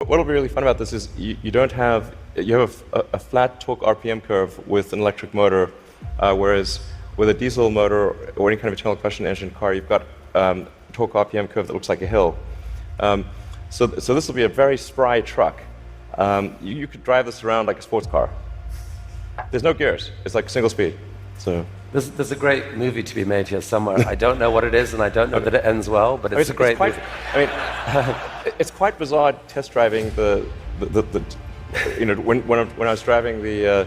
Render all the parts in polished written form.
What'll be really fun about this is you have a flat torque RPM curve with an electric motor, whereas with a diesel motor or any kind of internal combustion engine car, you've got a torque RPM curve that looks like a hill. So this will be a very spry truck. You could drive this around like a sports car. There's no gears. It's like single speed. So there's a great movie to be made here somewhere. I don't know what it is, and I don't know that it ends well, but it's a great movie. It's quite bizarre test driving when I was driving the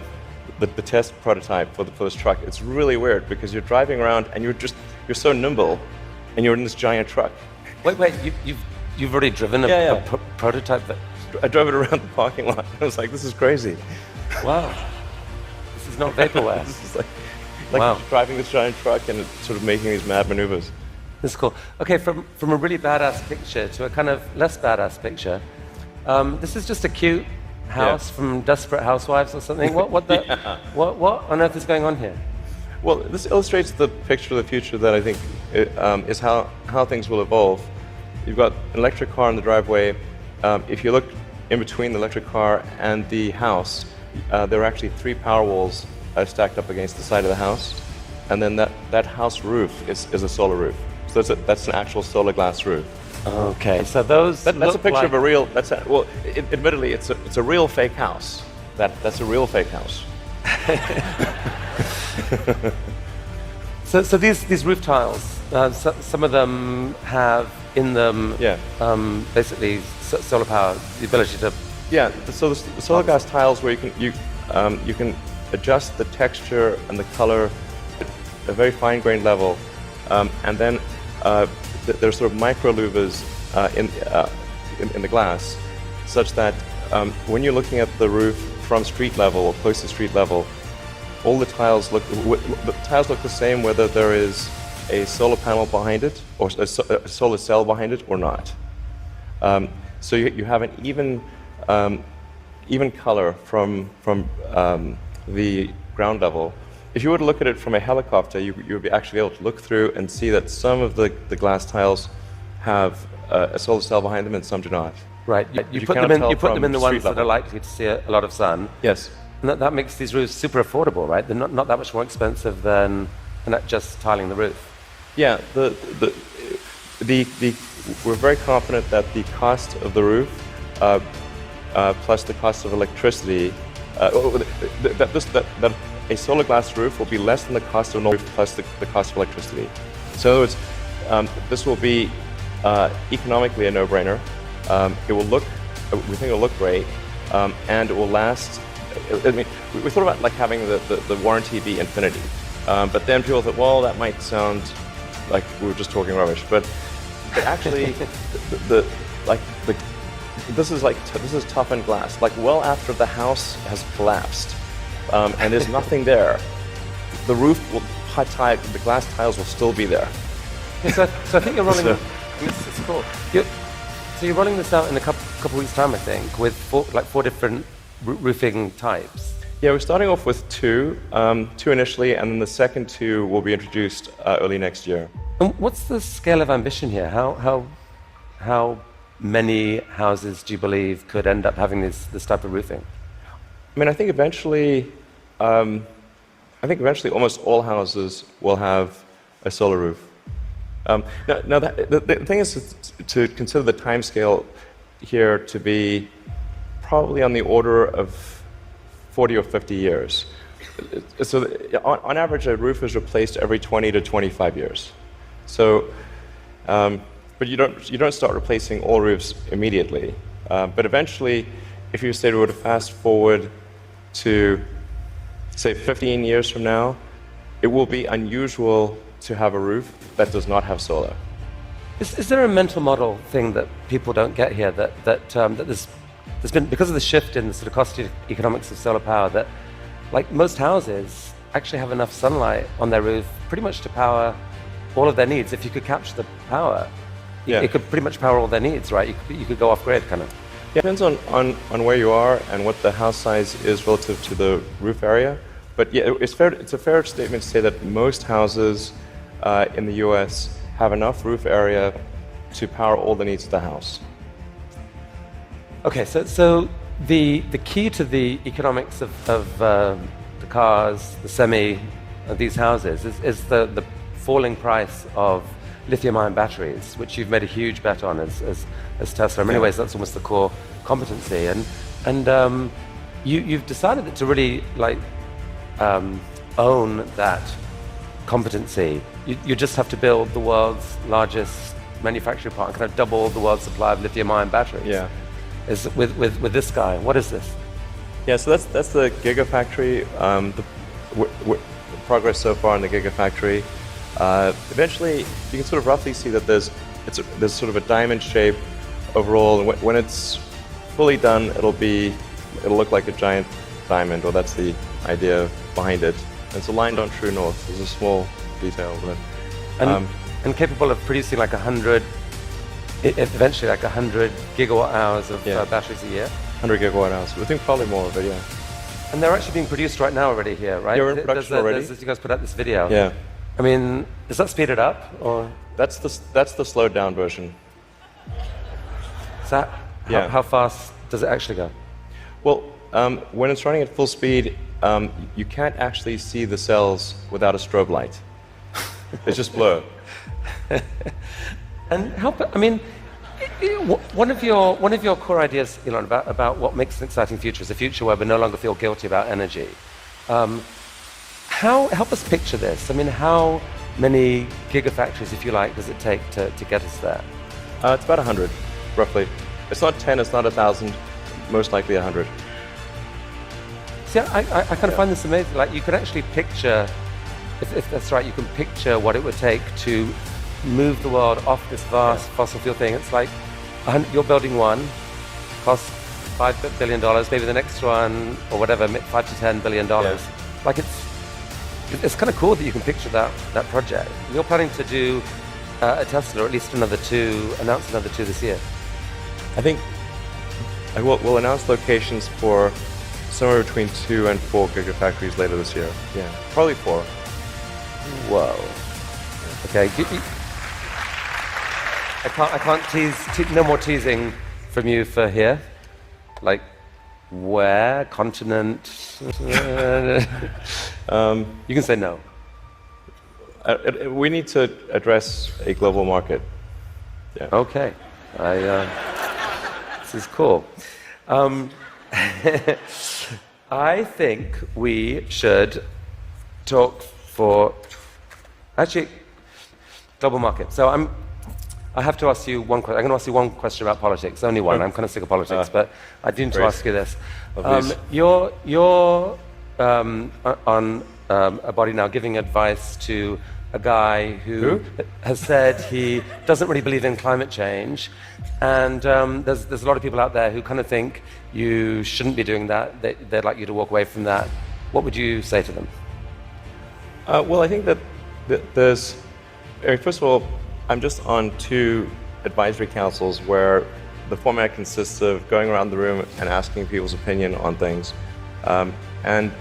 test prototype for this truck. It's really weird because you're driving around and you're so nimble, and you're in this giant truck. Wait, you've already driven a prototype? I drove it around the parking lot. I was like, this is crazy. Wow. This is not vaporware. This is like driving this giant truck and sort of making these mad maneuvers. This is cool. Okay, from a really badass picture to a kind of less badass picture. This is just a cute house from Desperate Housewives or something. What on earth is going on here? Well, this illustrates the picture of the future that I think is how things will evolve. You've got an electric car in the driveway. If you look in between the electric car and the house, there are actually 3 power walls stacked up against the side of the house, and then that house roof is a solar roof. So that's an actual solar glass roof. Okay, so that's a picture of a real. Admittedly, it's a real fake house. That's a real fake house. So these roof tiles, some of them have in them basically solar power, the ability to. Yeah, so the solar glass tiles where you can adjust the texture and the color at a very fine-grained level, and then there's sort of micro louvers in the glass, such that when you're looking at the roof from street level or close to street level, all the tiles look the same whether there is a solar panel behind it or a solar cell behind it or not. So you have an even color from the ground level. If you were to look at it from a helicopter, you would be actually able to look through and see that some of the glass tiles have a solar cell behind them and some do not. Right. You put them in the ones that are likely to see a lot of sun. Yes. And that makes these roofs super affordable, right? They're not that much more expensive than just tiling the roof. Yeah. We're very confident that the cost of the roof plus the cost of electricity, that a solar glass roof will be less than the cost of a roof plus the cost of electricity. So in other words, this will be economically a no-brainer. We think it will look great, and it will last. I mean, we thought about like having the warranty be infinity, but then people thought, well, that might sound like we were just talking rubbish. But actually, this is toughened glass. Like well after the house has collapsed, and there's nothing there, the roof will the glass tiles will still be there. Okay, so I think you're rolling. This is cool. So you're rolling this out in a couple weeks' time, I think, with four different roofing types. Yeah, we're starting off with two initially, and then the second 2 will be introduced early next year. And what's the scale of ambition here? How many houses do you believe could end up having this type of roofing? I mean, I think eventually almost all houses will have a solar roof. Now the thing is to consider the time scale here to be probably on the order of 40 or 50 years. So on average, a roof is replaced every 20 to 25 years. So, but you don't start replacing all roofs immediately. But eventually, if you were to fast forward to, say, 15 years from now, it will be unusual to have a roof that does not have solar. Is there a mental model thing that people don't get here that there's been, because of the shift in the sort of cost economics of solar power, that like most houses actually have enough sunlight on their roof pretty much to power all of their needs. If you could capture the power, it could pretty much power all their needs, right? You could go off grid, kind of. Yeah, it depends on where you are and what the house size is relative to the roof area. But yeah, it's a fair statement to say that most houses in the US have enough roof area to power all the needs of the house. Okay, so the key to the economics of the cars, the semi, these houses is the falling price of lithium-ion batteries, which you've made a huge bet on as Tesla. In many ways, that's almost the core competency, and you've decided that to really own that competency, you just have to build the world's largest manufacturing plant, kind of double the world's supply of lithium-ion batteries. Yeah. Is with this guy. What is this? Yeah, so that's the Gigafactory. The progress so far in the Gigafactory. Eventually, you can sort of roughly see that there's sort of a diamond shape overall, and when it's fully done, it'll look like a giant diamond, or that's the idea behind it. And it's aligned on true north. There's a small detail, but and capable of producing like 100. Eventually, like 100 gigawatt hours of batteries a year. 100 gigawatt hours. I think probably more, but yeah. And they're actually being produced right now already here, right? Yeah, we're in production already. You guys put out this video. Yeah. I mean, is that speeded up or? That's the slowed down version. Is that? Yeah. How fast does it actually go? Well, when it's running at full speed, you can't actually see the cells without a strobe light. It's just blur. And I mean, one of your core ideas, Elon, about what makes an exciting future is a future where we no longer feel guilty about energy. Help us picture this. I mean, how many gigafactories, if you like, does it take to get us there? It's about 100, roughly. It's not 10, it's not 1,000, most likely 100. See, I kind of find this amazing. Like, you can actually picture, if that's right, you can picture what it would take to move the world off this vast fossil fuel thing. It's like you're building one, costs $5 billion, maybe the next one, or whatever, $5 to $10 billion. Yeah. Like it's kind of cool that you can picture that project. You're planning to do a Tesla, or at least announce another two this year. I think we'll announce locations for somewhere between 2 and 4 gigafactories later this year. Yeah, probably 4. Whoa. Okay. I can't tease. No more teasing from you for here. Like, where? Continent? You can say no. We need to address a global market. Yeah. Okay. This is cool. I think we should talk global market. So I have to ask you one question. I'm going to ask you one question about politics. Only one. I'm kind of sick of politics, but I do need to ask you this. You're on a body now giving advice to a guy who has said he doesn't really believe in climate change, and there's a lot of people out there who kind of think you shouldn't be doing that. They'd like you to walk away from that. What would you say to them? Well, I think that there's. First of all, I'm just on 2 advisory councils where the format consists of going around the room and asking people's opinion on things. And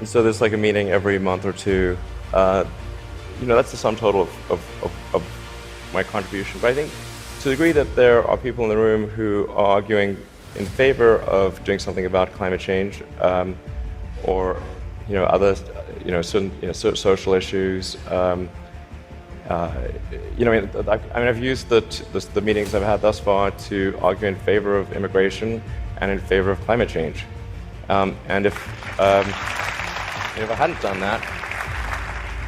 so there's like a meeting every month or 2. That's the sum total of my contribution. But I think to the degree that there are people in the room who are arguing in favor of doing something about climate change, or other certain social issues. I've used the meetings I've had thus far to argue in favor of immigration and in favor of climate change. And if I hadn't done that,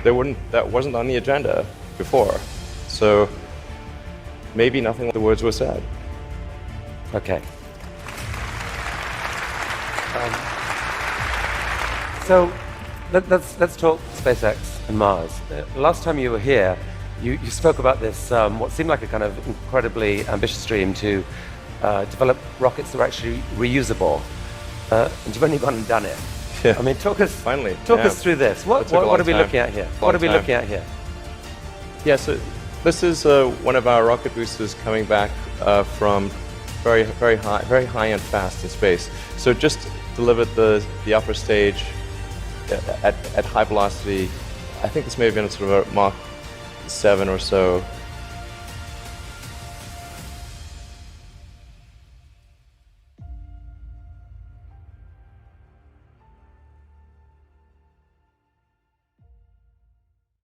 that wasn't on the agenda before. So maybe nothing like the words were said. Okay. So let's talk SpaceX and Mars. Last time you were here, you spoke about this, what seemed like a kind of incredibly ambitious dream to develop rockets that were actually reusable. And you've only gone and done it. Yeah. I mean, talk us through this. What are we looking at here? What are we looking at here? Yeah, so this is one of our rocket boosters coming back from very high and fast in space. So just delivered the upper stage at high velocity. I think this may have been sort of a Mach 7 or so